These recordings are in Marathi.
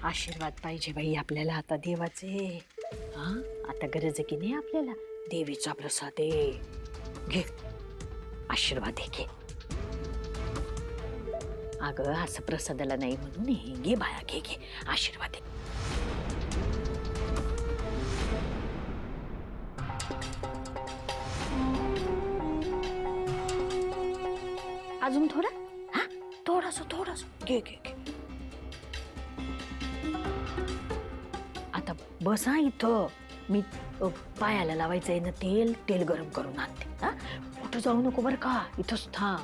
आशीर्वाद पाहिजे बाई आपल्याला आता देवाचे. हा आता गरज आहे की नाही आपल्याला देवीचा प्रसाद आहे. घे आशीर्वाद आहे, घे. अगं असं प्रसादाला नाही म्हणून हे घे बाळा, घे घे आशीर्वाद आहे. अजून थोडा, हा थोडस घे घे घे. आता बसा इथं, मी पायाला लावायचं आहे ना तेल गरम करून आणते. हा कुठं जाऊ नको बरं का, इथंच थांब.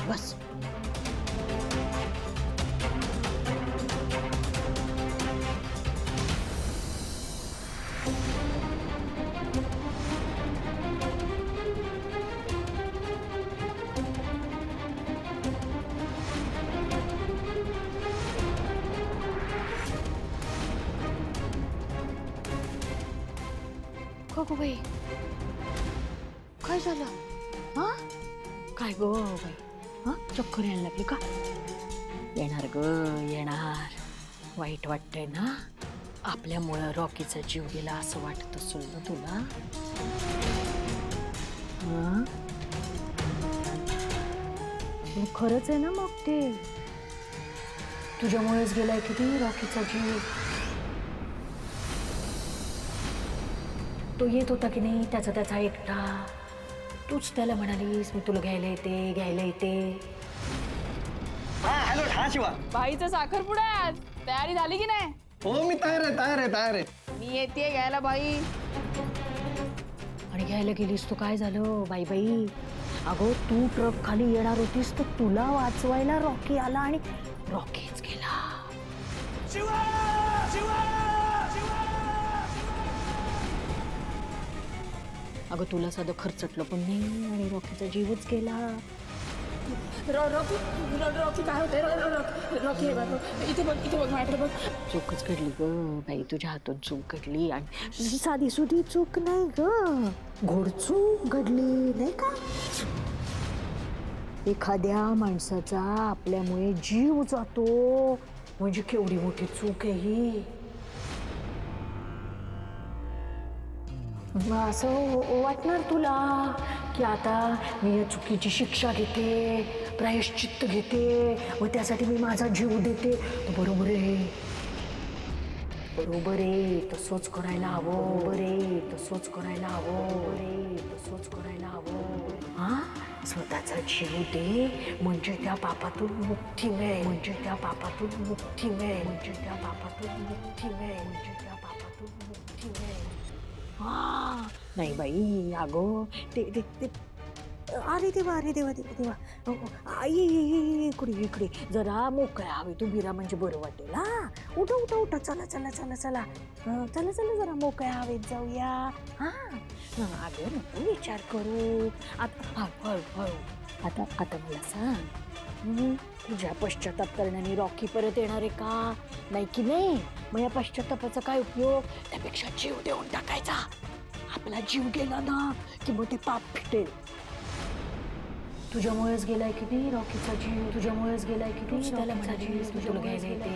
बस. गो बाई, काय झालं? हा काय गो बाई, हा चक्कर यायला लागली का? येणार ग येणार. वाईट वाटतंय ना, आपल्यामुळं रॉकीचा जीव गेला असं वाटत असेल ना तुला? खरंच आहे ना मग ते तुझ्यामुळेच गेलाय किती रॉकीचा जीव. तो येत होता की नाही त्याचा एकटा, तूच त्याला म्हणालीस मी तुला घ्यायला येते. हा हॅलो, हा शिवा. बाईचं साखरपुडा तयारी झाली की नाही? हो मी तयार आहे. मी येते घ्यायला बाई. आणि घ्यायला गेलीस तो काय झालं बाई? अगो तू ट्रक खाली येणार होतीस तर तुला वाचवायला रॉकी आला आणि रॉकीच गेला. अगं तुला साधं खर्चटलं पण नाही आणि रॉकीचा जीवच गेला. रॉकी काय होते? रॉकी इथे बघ माझ्याकडे बघ. चूकच घडली ग बाई, तुझ्या हातून चूक घडली. आणि साधी सुधी चूक नाही ग, घोडचूक घडली नाही का? एखाद्या माणसाचा आपल्यामुळे जीव जातो म्हणजे केवढी मोठी चूक आहे ही. असं वाटणार तुला की आता मी या चुकीची शिक्षा घेते, प्रायश्चित्त घेते व त्यासाठी मी माझा जीव देते. तर बरोबर आहे, तसंच करायला हवं. हा स्वतःचा जीव दे म्हणजे त्या पापातून मुक्ती मिळेल. हा नाही बाई, अगो ते अरे देवा आई इकडे जरा मोकळ्या हवी तू बिरा म्हणजे बरं वाटेल. हा उठा चला जरा मोकळ्या हवेत जाऊया. हा अगं नको विचार करू. आता हळू आता मला सांग, तुझ्या पश्चाताप करण्याने रॉकी परत येणार आहे का? नाही की नाही? मग या पश्चातापाचा काय उपयोग? त्यापेक्षा जीव देऊन टाकायचा. आपला जीव गेला ना की मग ते पाप फिटेल. तुझ्यामुळेच गेलाय किती रॉकीचा जीव, तुझ्यामुळेच गेलाय किती. त्याला म्हणालीस मी तुला घ्यायला येते.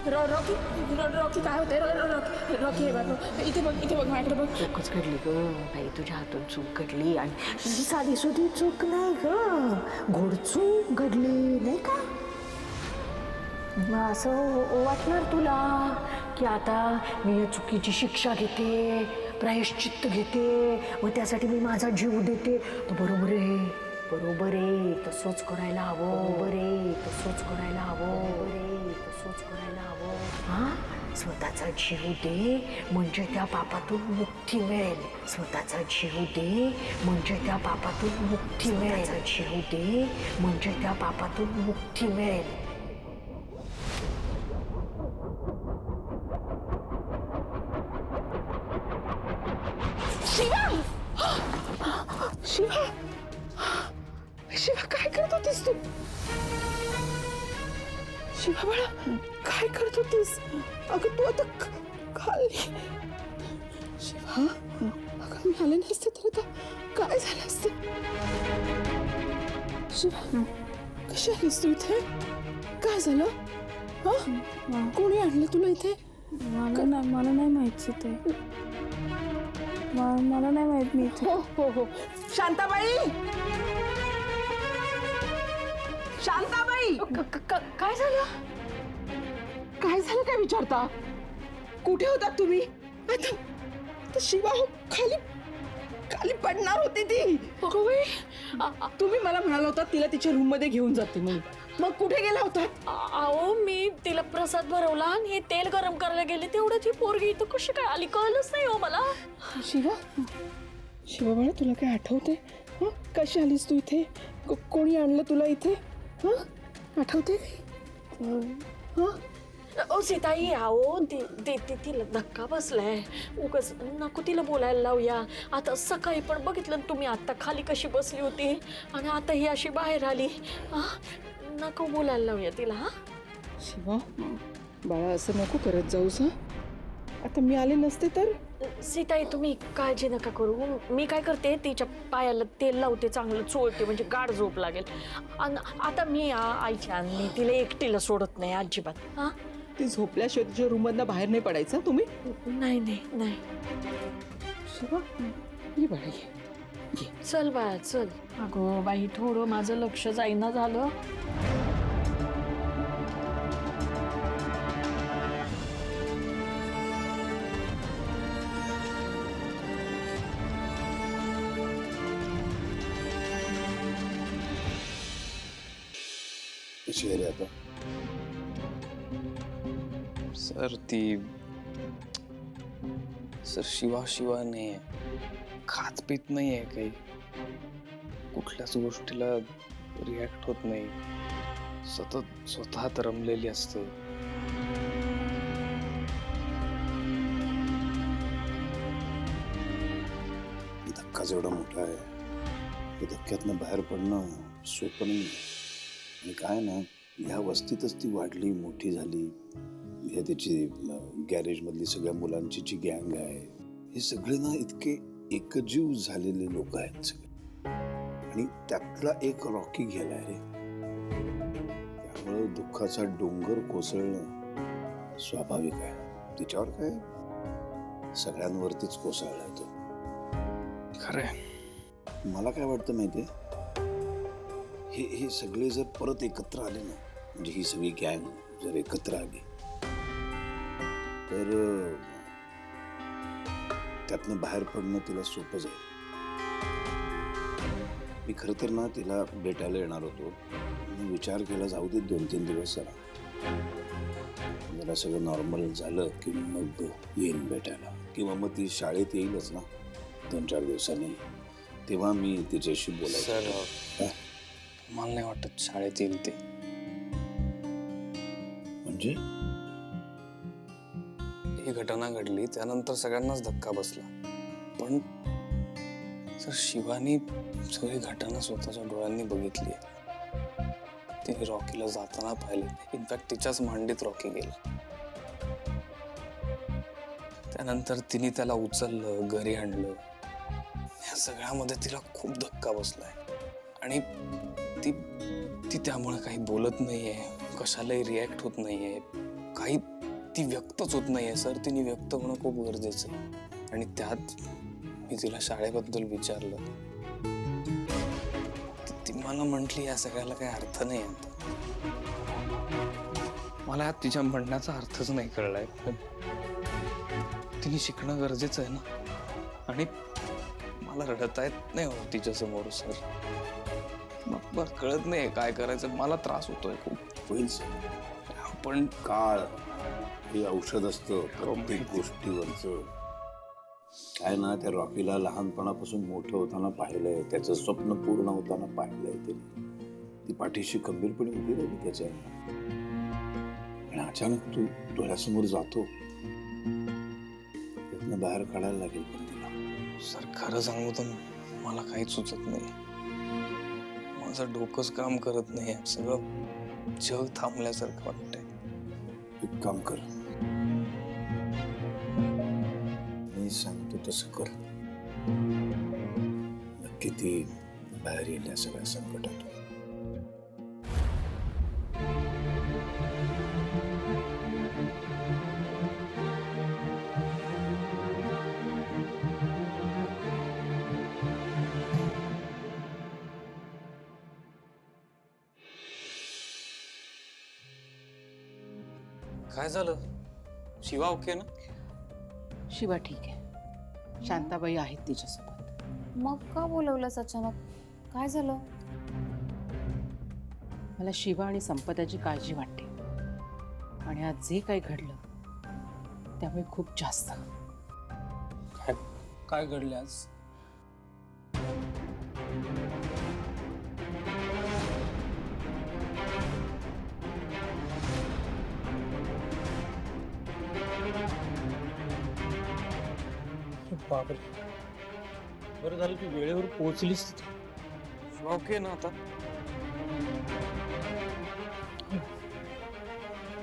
रॉकी काय होते? रॉकी इथे बघ माझ्याकडे बघ. चूकच घडली ग बाई, तुझ्या हातून चूक घडली. आणि साधी सुधी चूक नाही ग, घोडचूक घडली नाही का? असं वाटणार तुला की आता मी या चुकीची शिक्षा घेते, प्रायश्चित्त घेते व त्यासाठी मी माझा जीव देते. तर बरोबर आहे, तसंच करायला हवं. हा स्वतःचा जीव दे म्हणजे त्या पापातून मुक्ती मिळेल. शिवा काय करत होतीस तू? शिवा बाळा काय करत होतीस? अगं तू आता खाल्ली. शिवा, अगं मी आले नसते तर आता काय झालं असतं? शिवा, कशी आलीस तू इथे? काय झालं? हा, कोणी आणलं तुला इथे? मला नाही माहिती ते. मला नाही माहित मी इथे. हो. शांताबाई, शांताबाई, काय झालं? काय झालं काय विचारता? कुठे होता तुम्ही? आता शिवा हो, खाली पडणार होती ती. तुम्ही मला म्हणाला होता तिला तिच्या रूम मध्ये घेऊन जाते म्हणून. मग कुठे गेला होता? अहो मी तिला प्रसाद भरवला आणि हे तेल गरम करायला गेले तेवढ्यात ही पोरगी इथं कशी काय आली कळलंच नाही हो मला. शिवा बाळा, तुला काय आठवते? हं, कशी आलीस तू इथे? कोणी आणलं तुला इथे? हं, आठवते? ओ सीताई, अहो तिला धक्का बसलाय. उगाच नको तिला बोलायला लावूया. आता सकाळी पण बघितलं ना तुम्ही, आता खाली कशी बसली होती आणि आता ही अशी बाहेर आली. नको बोलायला लावूया तिला. हा शिवा बाळा, असं नको करत जाऊस. हा, आता मी आले नसते तर? सीताई तुम्ही काळजी नका करू. मी काय करते, तिच्या पायाला तेल लावते, चांगलं चोळते, म्हणजे गाढ झोप लागेल. आणि आता मी आईच्या मी तिला एकटीला सोडत नाही अजिबात. हा, ती झोपल्याशिवाय तिच्या रूम मधनं बाहेर नाही पडायचं तुम्ही? नाही. शिवा, ये बाळा, ये. चल बाळा चल. अगं बाई, थोडं माझं लक्ष जाईना झालं. कशी आहे रे आता? सर शिवा नाही खात पीत नाही आहे, काही कुठल्याच गोष्टीला रिॲक्ट होत नाही, सतत स्वतःत रमलेली असते. धक्का जेवढा मोठा आहे, त्या धक्क्यातनं बाहेर पडणं सोपं नाही. आणि काय ना, ह्या वस्तीतच ती वाढली, मोठी झाली. ह्या त्याची गॅरेजमधली सगळ्या मुलांची जी गँग आहे, हे सगळे ना इतके एकजीव झालेले लोक आहेत सगळे. आणि त्यातला एक रॉकी गेलाय रे. त्यामुळे दुःखाचा डोंगर कोसळणं स्वाभाविक आहे. तिच्यावर काय, सगळ्यांवरतीच कोसळलाय तो. खरंय. मला काय वाटतं माहितीये, हे सगळे जर परत एकत्र आले ना, म्हणजे ही सगळी गँग जर एकत्र आली तर त्यातनं बाहेर पडणं तिला सोपं जाईल. मी खरं तर ना तिला भेटायला येणार होतो. मी विचार केला, जाऊ दे 2-3 दिवस जरा सगळं नॉर्मल झालं की मग येईन भेटायला. किंवा मग ती शाळेत येईलच ना 2-4 दिवसांनी, तेव्हा मी तिच्याशी बोलायचं. सर, मला नाही वाटत शाळेत येईल ते. म्हणजे ही घटना घडली त्यानंतर सगळ्यांनाच धक्का बसला, पण सर शिवानी सगळी घटना स्वतःच्या डोळ्यांनी बघितली. तिने रॉकीला जाताना पाहिले. इनफॅक्ट तिच्याच मांडीत रॉकी गेला. त्यानंतर तिने त्याला उचललं, घरी आणलं. या सगळ्यामध्ये तिला खूप धक्का बसलाय आणि ती त्यामुळे काही बोलत नाहीये, कशालाही रिॲक्ट होत नाहीये, काही ती व्यक्तच होत नाहीये. सर, तिने व्यक्त होणं खूप गरजेचं आहे. आणि त्यात मी तिला शाळेबद्दल विचारलं. ती मला म्हटली, या सगळ्याला काही अर्थ नाही आता. मला यात तिच्या म्हणण्याचा अर्थच नाही कळलाय. तिने शिकणं गरजेचं आहे ना. आणि मला रडता येत नाही हो तिच्या समोर. सर, मग कळत नाही काय करायचं. मला त्रास होतोय खूप. होईल पण काळ हे औषध असतं प्रत्येक गोष्टीवरचं. काय ना, त्या रॉकीला लहानपणापासून मोठं होताना पाहिलंय, त्याचं स्वप्न पूर्ण होताना पाहिलंय. ती पाठीशी खंबीरपणे उभी राहिली त्याच्या. आणि अचानक तू डोळ्यासमोर जातो, त्यातनं बाहेर काढायला लागेल पण तिला. सर, खरं सांगू तर मला काहीच सुचत नाही. माझं डोकंच काम करत नाही. सगळं जग थांबल्यासारखं वाटतंय. एक काम कर, तसं कर. नक्की ती बाहेर येईल या सगळ्या संकटातून. काय झालं? शिवा ओके ना? शिवा ठीक आहे. शांताबाई आहेत तिच्यासोबत. मग का बोलवलंस अचानक? काय झालं? मला शिवा आणि संपदाची काळजी वाटते. आणि आज जे काही घडलं त्यामुळे खूप जास्त. काय घडले आज? बापरे, बरं झालं तू वेळेवर पोहोचलीस. शिवा ओके ना आता?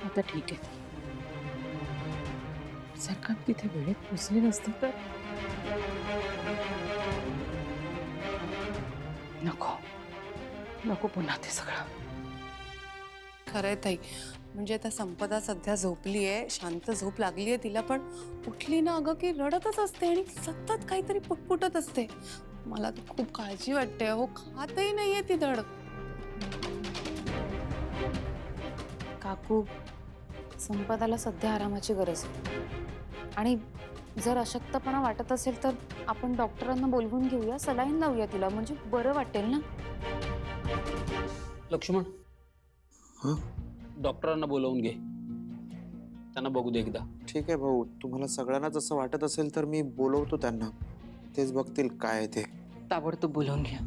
आता ठीक आहे. जर का मी तिथे वेळेत पोचले नसते तर नको नको पुन्हा ते सगळं. खरंय ताई, म्हणजे आता संपदा सध्या झोपली आहे, शांत झोप लागली आहे तिला, पण उठली ना अगं की रडतच असते आणि सतत काहीतरी पुटपुटत असते. मला तर खूप काळजी वाटते. हो, खातही नाहीये ती धड. काकू, संपदाला सध्या आरामाची गरज आहे. आणि जर अशक्तपणा वाटत असेल तर आपण डॉक्टरांना बोलवून घेऊया, सलाईन लावूया तिला, म्हणजे बरं वाटेल ना. लक्ष्मण, डॉक्टरांना बोलवून घे, त्यांना बघू दे एकदा. ठीक आहे भाऊ, तुम्हाला सगळ्यांनाच असं वाटत असेल तर मी बोलवतो त्यांना. तेच बघतील काय आहे ते. ताबडतोब बोलवून घ्या.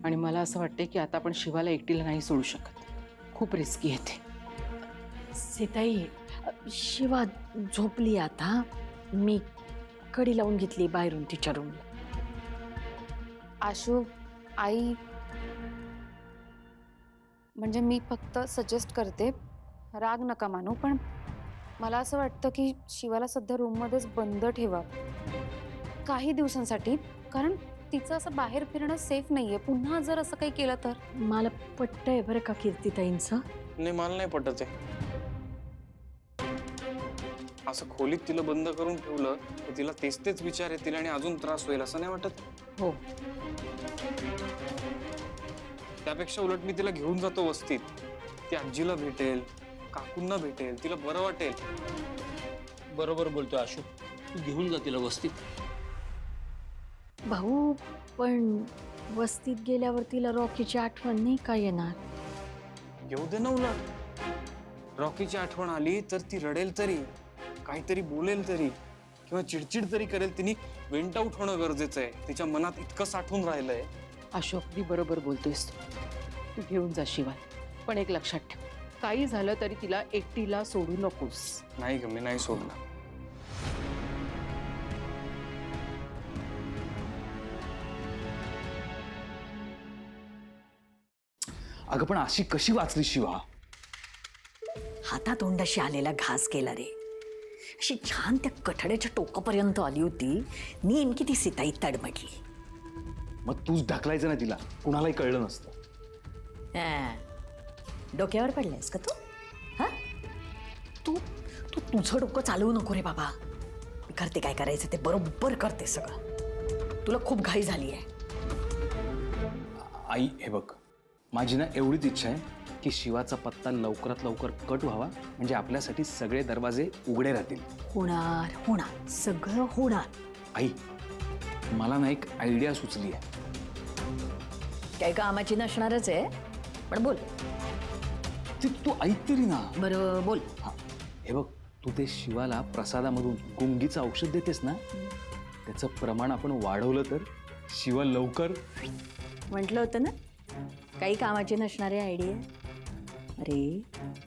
आणि मला असं वाटतंय की आता आपण शिवाला एकटीला नाही सोडू शकत. खूप रिस्की आहे ते. सीताई, शिवा झोपली आता. मी कडी लावून घेतली बाहेरून तिच्या रूमला. आशू, आई, म्हणजे मी फक्त सजेस्ट करते, राग नका मानू, पण मला असं वाटतं की शिवाला सध्या रूममध्येच बंद ठेवा काही दिवसांसाठी, कारण तिचं असं बाहेर फिरणं सेफ नाहीये. पुन्हा जर असं काही केलं तर. मला पटतंय बरं का कीर्तिताईंचं. नाही, मला नाही पटत आहे. असं खोलीत तिला बंद करून ठेवलं तर तिला तेच विचार येतील आणि अजून त्रास होईल, असं नाही वाटत? हो, त्यापेक्षा उलट मी तिला घेऊन जातो वस्तीत. ती आजीला भेटेल, काकूंना भेटेल, तिला बरं वाटेल. बरोबर बोलतोय आशू, तू घेऊन जा तिला वस्तीत. भाऊ, पण वस्तीत गेल्यावर तिला रॉकीची आठवण नाही का येणार? येऊ दे ना. उलट रॉकीची आठवण आली तर ती रडेल तरी, काहीतरी बोलेल तरी, किंवा चिडचिड तरी करेल. तिने वेंट आउट होणं गरजेचं आहे. तिच्या मनात इतकं साठून राहिलंय. अशोक, मी बरोबर बोलतोयस. तू घेऊन जा शिवा, पण एक लक्षात ठेव, काही झालं तरी तिला एकटीला सोडू नकोस. नाही ग, मी नाही सोडणार. अगं पण अशी कशी वाचली शिवा? हातातोंडाशी आलेला घास केला रे. अशी छान त्या कठड्याच्या टोकापर्यंत आली होती. नेमकी ती सीताई तडमडली. मग तूच ढकलायचं ना तिला, कुणालाही कळलं नसतं. डोक्यावर पडलायस का तू? हा, तू तू तुझं डोकं चालवू नको रे बाबा. मी करते काय करायचं ते बरोबर करते सगळं. तुला खूप घाई झाली आहे. आई, हे बघ, माझी ना एवढीच इच्छा आहे की शिवाचा पत्ता लवकरात लवकर कट व्हावा, म्हणजे आपल्यासाठी सगळे दरवाजे उघडे राहतील. होणार होणार, सगळं होणार. आई, मला ना एक आयडिया सुचली आहे. काही कामाची नसणारच आहे, पण बोल. ती तू ऐक तरी ना. बरं बोल. हा, हे बघ, तू ते शिवाला प्रसादामधून गुंगीचं औषध देतेस ना, त्याचं प्रमाण आपण वाढवलं तर शिवा लवकर. म्हटलं होतं ना, काही कामाची नसणारी आयडिया. अरे,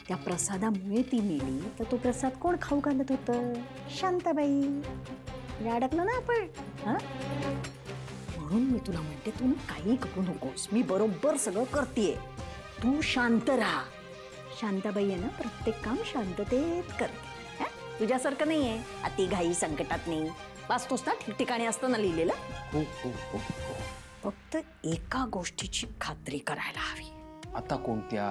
त्या प्रसादामुळे ती मेली तर तो प्रसाद कोण खाऊ घालत होतं? शांताबाई. अडकलं ना आपण. हा, म्हणून मी तुला म्हणते, तू काही करू नकोस. मी बरोबर सगळं करतेय. तू शांत राहा. शांताबाई आहे ना, प्रत्येक काम शांततेत करते. तुझ्यासारखं नाहीये अति घाई संकटात नाही. वाचतोस ना ठिकठिकाणी असतं ना लिहिलेलं. हो हो हो हो. फक्त एका गोष्टीची खात्री करायला हवी. आता कोणत्या?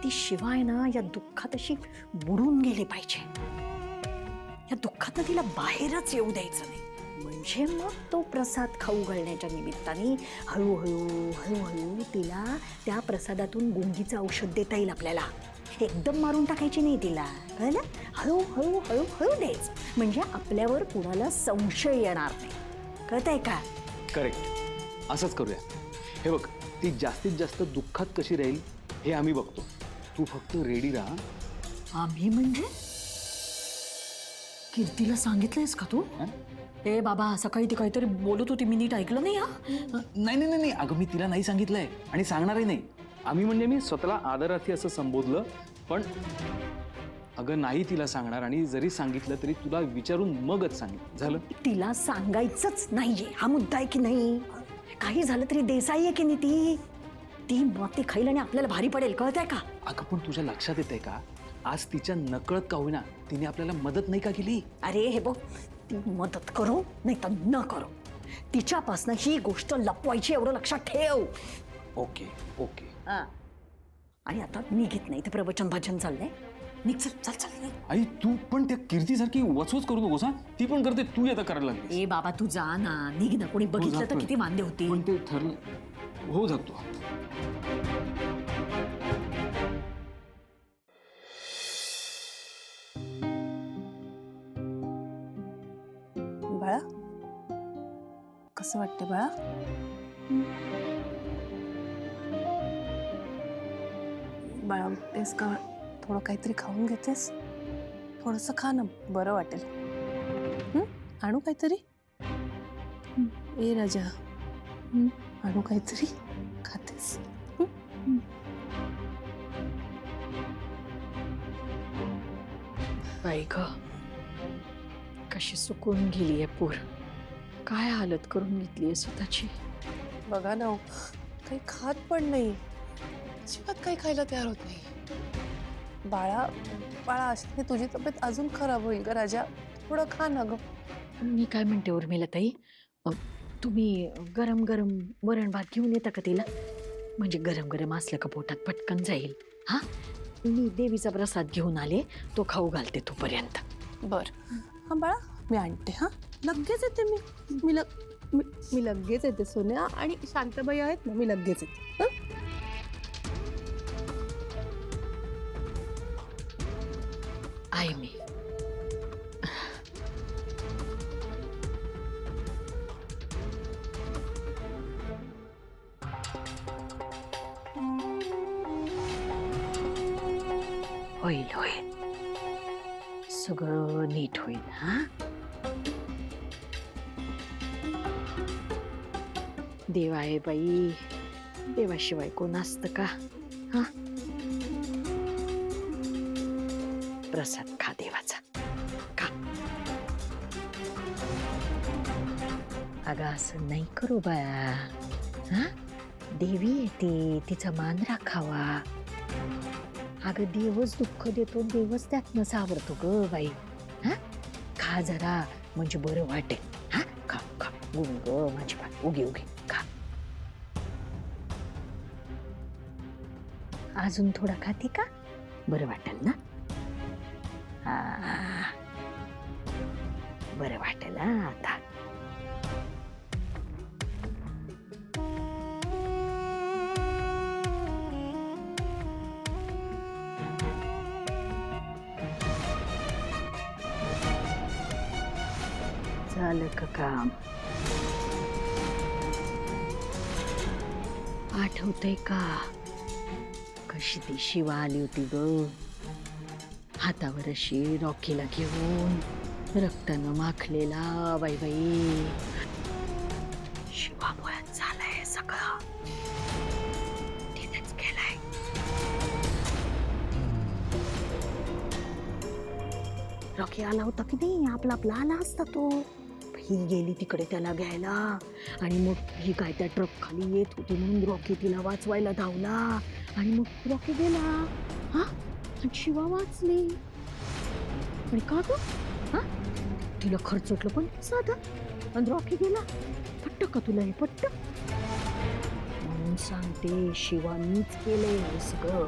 ती शिवाय ना या दुःखात अशी बुडून गेली पाहिजे. या दुःखात तिला बाहेरच येऊ द्यायचं नाही. म्हणजे मग तो प्रसाद खाऊ घालण्याच्या निमित्ताने हळूहळू हळूहळू तिला त्या प्रसादातून गुंगीचं औषध देता येईल आपल्याला. एकदम मारून टाकायची नाही तिला, कळलं? हळूहळू हळूहळू द्यायचं, म्हणजे आपल्यावर कुणाला संशय येणार नाही. कळतंय का? करेक्ट, असंच करूया. हे बघ, ती जास्तीत जास्त दुःखात कशी राहील हे आम्ही बघतो. तू फक्त रेडी राहा. आम्ही म्हणजे कीर्तीला सांगितलंयस का तू? ए बाबा, सकाळी ती काहीतरी बोलत होती, मी नीट ऐकलं नाही. नाही नाही नाही, अगं मी तिला नाही सांगितलंय आणि सांगणारही नाही. आम्ही म्हणजे मी स्वतःला आदरार्थी असं संबोधलं, पण अगं नाही तिला सांगणार, आणि जरी सांगितलं तरी तुला विचारून मगच सांगितलं. झालं? तिला सांगायचंच नाहीये, हा मुद्दा आहे की नाही? काही झालं तरी देसाई आहे की नाही ती? ती माती खाईल आणि आपल्याला भारी पडेल, कळतंय का? अगं पण तुझ्या लक्षात येतंय का, आज तिच्या नकळत का होईना तिने आपल्याला मदत नाही का केली? अरे हे बघ, ती मदत करो नाही तर न करो, तिच्यापासनं ही गोष्ट लपवायची, एवढं लक्षात ठेव. Okay okay. आणि आता निघित नाही, ते प्रवचन भाषण चाललंय. निघ, चल चल चल. आई तू पण त्या कीर्तीसारखी वचवच करू नकोस. हा, ती पण करते, तू आता करायला लागली. ए बाबा, तू जा ना, निघ ना. कोणी बघितलं तर जातोय. किती वांदे होती. पण ते ठरलं. हो जातो. बाळा, कसं वाटतं बाळा? बाळा, उठतेस का? थोडं काहीतरी खाऊन घेतेस? थोडंसं खा ना, बरं वाटेल. आणू काहीतरी? ए राजा, आणू काहीतरी? खातेस? बाई ग, कशी सुकून गेलीये पूर. काय हालत करून घेतलीये स्वतःची. बघा ना, काही खात पण नाही, अजिबात काही खायला तयार होत नाही. बाळा बाळा, अशाने तुझी तब्येत अजून खराब होईल ग राजा. थोडं खा ना ग. मी काय म्हणते उर्मिलाताई, तुम्ही गरम गरम वरण भात घेऊन येता का तिला? म्हणजे गरम गरम असलं का पोटात पटकन जाईल. हा, मी देवीचा प्रसाद घेऊन आले, तो खाऊ घालते तोपर्यंत. बर, हा बाळा, मी आणते. हा, लगेच येते. मी लगेच येते सोन्या. आणि शांताबाई आहेत ना, मी लगेच येते. आहे मी. होईल होईल, सगळं नीट होईल. हा, देव आहे बाई, देवाशिवाय कोण असतं का? हा, प्रसाद खा देवाचा, खा. अगं असं नाही करू बाया. हा, देवी येते, तिचा मान राखावा. अगं देवच दुःख देतो, देवच त्यातनं सावरतो ग बाई. हा, खा जरा, म्हणजे बरं वाटेल. हा, खा खा, गुंग माझी बाई, उगी उगी खा. अजून थोडा खाते का? बरं वाटेल ना? हा, बरं वाटेल आता. झालं का काम? आठवतंय का कशी ती शिवा आली होती ग, हातावर अशी रॉकीला घेऊन, रक्तानं माखलेला. बाई बाई, शिवामुळेच झालंय सगळं, तिनेच केलंय. रॉकी आला होता की नाही, आपला आपला आला असता तो. ही गेली तिकडे त्याला घ्यायला, आणि मग ही काय त्या ट्रक खाली येत होती म्हणून रॉकी तिला वाचवायला धावला, आणि मग रॉकी गेला. हा, आणि शिवा वाचली. आणि का ग? हा, रॉकीला खर्चटलं पण साधं आणि रॉकी गेला. पट्ट का तुला हे पट्ट? म्हणून सांगते, शिवानीच केलंय हे सगळं.